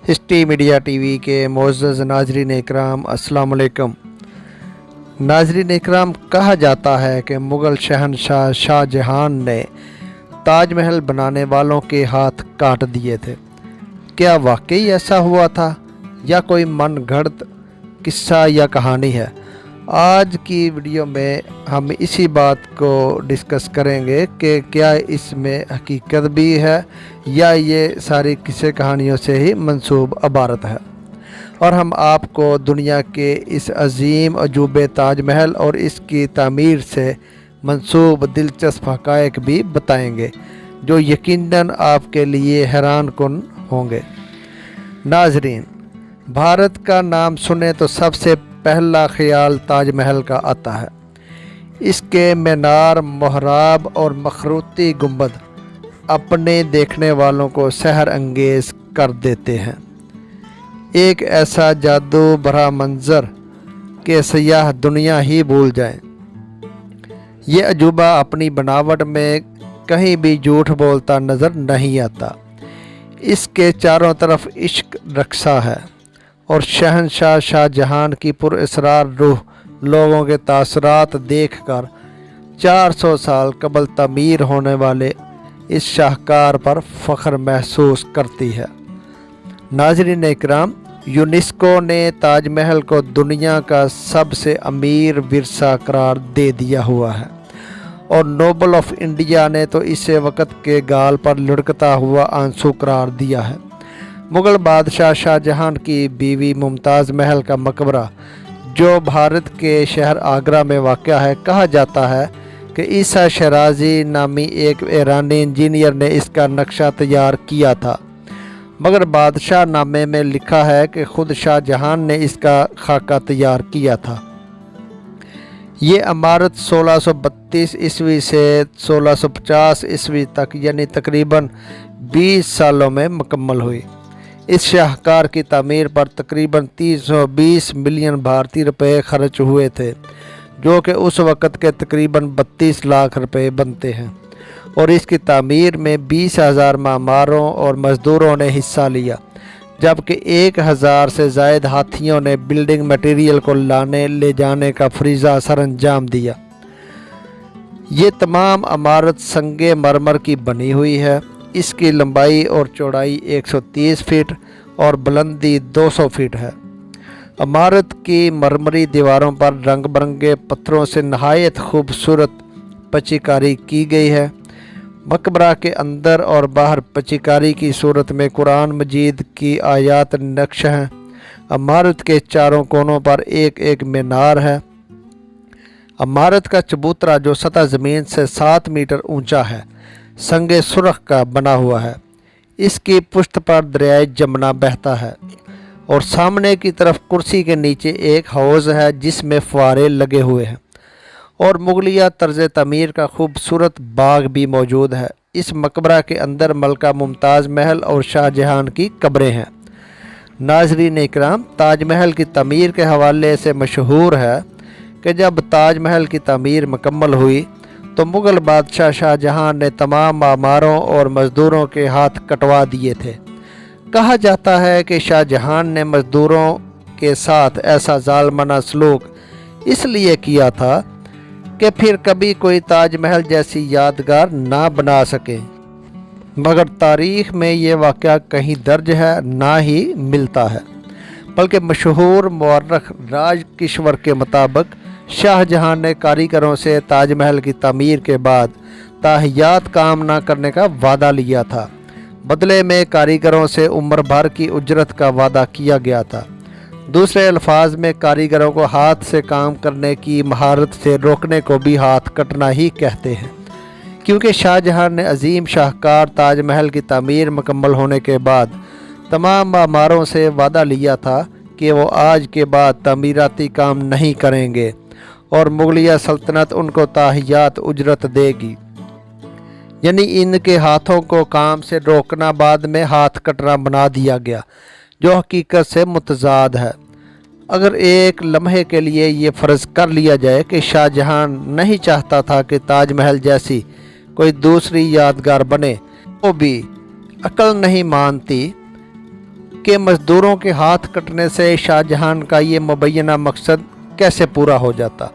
History media TV के मोअज़्ज़ज़ नाज़रीन इकराम अस्सलाम वालेकुम। नाज़रीन इकराम, कहा जाता है कि मुग़ल शहनशाह शाहजहां ने ताजमहल बनाने वालों के हाथ काट दिए थे। क्या वाकई ऐसा हुआ था या कोई मनगढ़ंत किस्सा या कहानी है? आज की वीडियो में हम इसी बात को डिस्कस करेंगे कि क्या इसमें हकीकत भी है या ये सारी किस्से कहानियों से ही मंसूब इबारत है। और हम आपको दुनिया के इस अजीम अजूबे ताजमहल और इसकी तामीर से मंसूब दिलचस्प हक़ाइक़ भी बताएंगे जो यकीनन आपके लिए हैरान कुन होंगे। नाज़रीन, भारत का नाम सुने तो सबसे पहला ख्याल ताजमहल का आता है। इसके मीनार, मोहराब और मखरूती गुंबद अपने देखने वालों को सहर अंगेज़ कर देते हैं। एक ऐसा जादू भरा मंजर के सयाह दुनिया ही भूल जाएं। ये अजूबा अपनी बनावट में कहीं भी झूठ बोलता नज़र नहीं आता। इसके चारों तरफ इश्क रक्सा है और शहनशाह शाहजहां की पुरअसरार रूह लोगों के तासरात देखकर 400 साल कबल तमीर होने वाले इस शाहकार पर फ़ख्र महसूस करती है। नाज़रीन इकराम, यूनेस्को ने ताजमहल को दुनिया का सबसे अमीर विरसा करार दे दिया हुआ है और नोबल ऑफ इंडिया ने तो इसे वक़्त के गाल पर लुढ़कता हुआ आंसू करार दिया है। मुग़ल बादशाह शाहजहां की बीवी मुमताज़ महल का मकबरा जो भारत के शहर आगरा में वाक़या है, कहा जाता है कि ईसा शराजी नामी एक ईरानी इंजीनियर ने इसका नक्शा तैयार किया था, मगर बादशाह नामे में लिखा है कि ख़ुद शाहजहां ने इसका खाका तैयार किया था। ये इमारत 1632 ईस्वी से 1650 ईस्वी तक यानी तकरीबन 20 सालों में मुकम्मल हुई। इस शाहकार की तामीर पर तकरीबन 320 मिलियन भारतीय रुपए खर्च हुए थे, जो कि उस वक़्त के तकरीबन 32 लाख रुपए बनते हैं। और इसकी तामीर में 20,000 मामारों और मज़दूरों ने हिस्सा लिया, जबकि 1,000 से ज़ायद हाथियों ने बिल्डिंग मटेरियल को लाने ले जाने का फरीज़ा सर अंजाम दिया। ये तमाम इमारत संगे मरमर की बनी हुई है। इसकी लंबाई और चौड़ाई 130 फीट और बुलंदी 200 फीट है। इमारत की मरमरी दीवारों पर रंग बिरंगे पत्थरों से नहायत खूबसूरत पच्चीकारी की गई है। मकबरा के अंदर और बाहर पच्चीकारी की सूरत में कुरान मजीद की आयात नक्श हैं। इमारत के चारों कोनों पर एक एक मीनार है। इमारत का चबूतरा जो सतह ज़मीन से 7 मीटर ऊंचा है, संगे सुरख का बना हुआ है। इसकी पुश्त पर दरियाए जमुना बहता है और सामने की तरफ कुर्सी के नीचे एक हौज़ है जिसमें फुआरे लगे हुए हैं और मुगलिया तर्ज तमीर का खूबसूरत बाग भी मौजूद है। इस मकबरा के अंदर मलका मुमताज़ महल और शाहजहां की कब्रें हैं। नाज़रीन इकराम, ताजमहल की तमीर के हवाले से मशहूर है कि जब ताजमहल की तमीर मुकम्मल हुई तो मुग़ल बादशाह शाहजहां ने तमाम मामारों और मज़दूरों के हाथ कटवा दिए थे। कहा जाता है कि शाहजहां ने मज़दूरों के साथ ऐसा ज़ालिमाना सलूक इसलिए किया था कि फिर कभी कोई ताजमहल जैसी यादगार ना बना सके, मगर तारीख़ में ये वाक़या कहीं दर्ज है ना ही मिलता है। बल्कि मशहूर मुअर्रिख़ राज किश्वर के मुताबिक शाहजहां ने कारीगरों से ताजमहल की तामीर के बाद ताहियात काम ना करने का वादा लिया था। बदले में कारीगरों से उम्र भर की उजरत का वादा किया गया था। दूसरे अल्फाज में कारीगरों को हाथ से काम करने की महारत से रोकने को भी हाथ कटना ही कहते हैं, क्योंकि शाहजहां ने अजीम शाहकार ताजमहल की तामीर मुकम्मल होने के बाद तमाम मामारों से वादा लिया था कि वो आज के बाद तामीराती काम नहीं करेंगे और मुगलिया सल्तनत उनको ताहियात उजरत देगी। यानी इनके हाथों को काम से रोकना बाद में हाथ कटना बना दिया गया, जो हकीकत से मुतजाद है। अगर एक लम्हे के लिए ये फ़र्ज़ कर लिया जाए कि शाहजहां नहीं चाहता था कि ताजमहल जैसी कोई दूसरी यादगार बने, तो भी अक्ल नहीं मानती के मज़दूरों के हाथ कटने से शाहजहां का ये मुबैना मकसद कैसे पूरा हो जाता,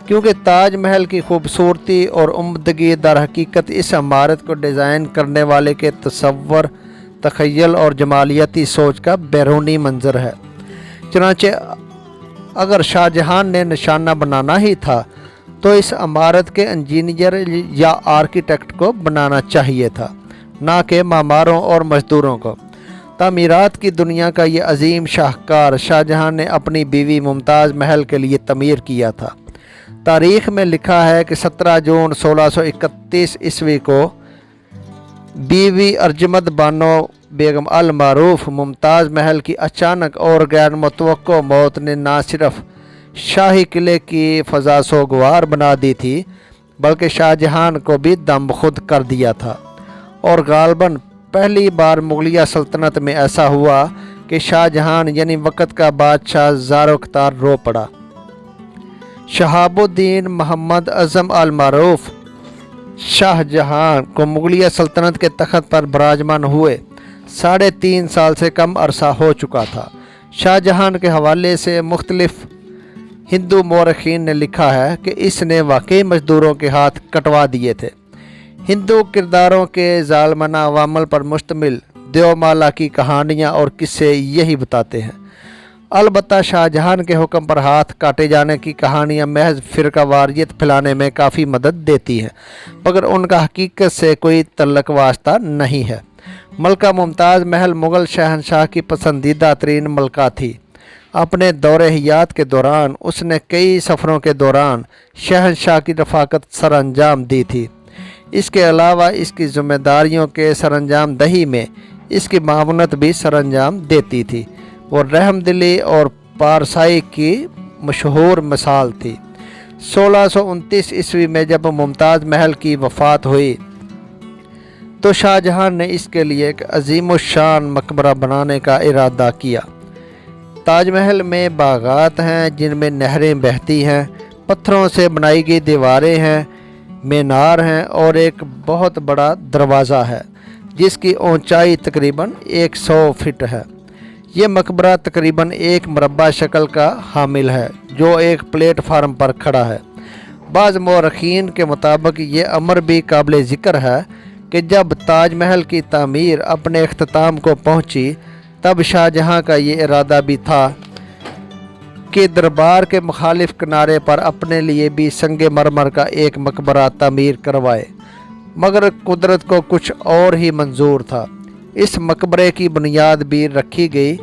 क्योंकि ताज महल की खूबसूरती और उम्दगी दर हकीकत इस इमारत को डिज़ाइन करने वाले के तसव्वुर, तख़य्युल और जमालियाती सोच का बैरूनी मंजर है। चुनांचे अगर शाहजहां ने निशाना बनाना ही था तो इस इमारत के इंजीनियर या आर्किटेक्ट को बनाना चाहिए था, ना कि मामारों और मज़दूरों को। तामीरात की दुनिया का ये अजीम शाहकार शाहजहां ने अपनी बीवी मुमताज़ महल के लिए तमीर किया था। तारीख़ में लिखा है कि 17 जून 1631 ईस्वी को बीवी अर्जमद बानो बेगम अल मारूफ मुमताज़ महल की अचानक और गैर मुतवक्को मौत ने ना सिर्फ शाही किले की फ़ज़ा सोगवार बना दी थी, बल्कि शाहजहां को भी दम खुद कर दिया था। और गालबन पहली बार मुगलिया सल्तनत में ऐसा हुआ कि शाहजहां यानी वक़्त का बादशाह ज़ारोख्तार रो पड़ा। शहाबुद्दीन मोहम्मद अज़म अल मारूफ शाहजहां को मुगलिया सल्तनत के तख्त पर बराजमान हुए 3.5 साल से कम अरसा हो चुका था। शाहजहां के हवाले से मुख्तलिफ हिंदू मौरखीन ने लिखा है कि इसने वाकई मज़दूरों के हाथ कटवा दिए थे। हिंदू किरदारों के ज़ालमाना अवामल पर मुश्तमिल देवमाला की कहानियाँ और किस्से यही बताते हैं। अलबत्ता शाहजहां के हुक्म पर हाथ काटे जाने की कहानियाँ महज फ़िरकावारियत फैलाने में काफ़ी मदद देती हैं, मगर उनका हकीकत से कोई तल्लक वास्ता नहीं है। मलका मुमताज़ महल मुग़ल शहनशाह की पसंदीदा तरीन मलका थी। अपने दौरे हयात के दौरान उसने कई सफ़रों के दौरान शहनशाह की रफ़ाकत सरअंजाम दी थी। इसके अलावा इसकी ज़िम्मेदारियों के सरअंजाम दही में इसकी मावनत भी सरअंजाम देती थी। वो रहमदिली और पारसाई की मशहूर मिसाल थी। 1629 ईस्वी में जब मुमताज़ महल की वफ़ात हुई तो शाहजहां ने इसके लिए एक अजीमुशान मकबरा बनाने का इरादा किया। ताजमहल में बागात हैं जिनमें नहरें बहती हैं, पत्थरों से बनाई गई दीवारें हैं, मीनार हैं और एक बहुत बड़ा दरवाज़ा है जिसकी ऊंचाई तकरीबन 100 फीट है। ये मकबरा तकरीबन एक मुरब्बा शक्ल का हामिल है जो एक प्लेटफार्म पर खड़ा है। बाज़ मौरखीन के मुताबिक ये अमर भी काबिल ज़िक्र है कि जब ताजमहल की तामीर अपने अख्ताम को पहुंची तब शाहजहां का ये इरादा भी था कि दरबार के मुखालिफ किनारे पर अपने लिए भी संगे मरमर का एक मकबरा तामीर करवाए, मगर कुदरत को कुछ और ही मंजूर था। इस मकबरे की बुनियाद भी रखी गई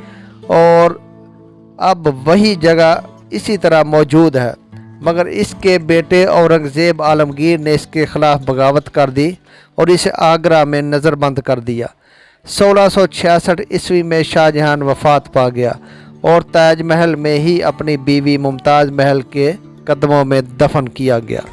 और अब वही जगह इसी तरह मौजूद है, मगर इसके बेटे औरंगज़ेब आलमगीर ने इसके ख़िलाफ़ बगावत कर दी और इसे आगरा में नज़रबंद कर दिया। 1666 ईस्वी में शाहजहां वफ़ात पा गया और ताजमहल में ही अपनी बीवी मुमताज़ महल के कदमों में दफन किया गया।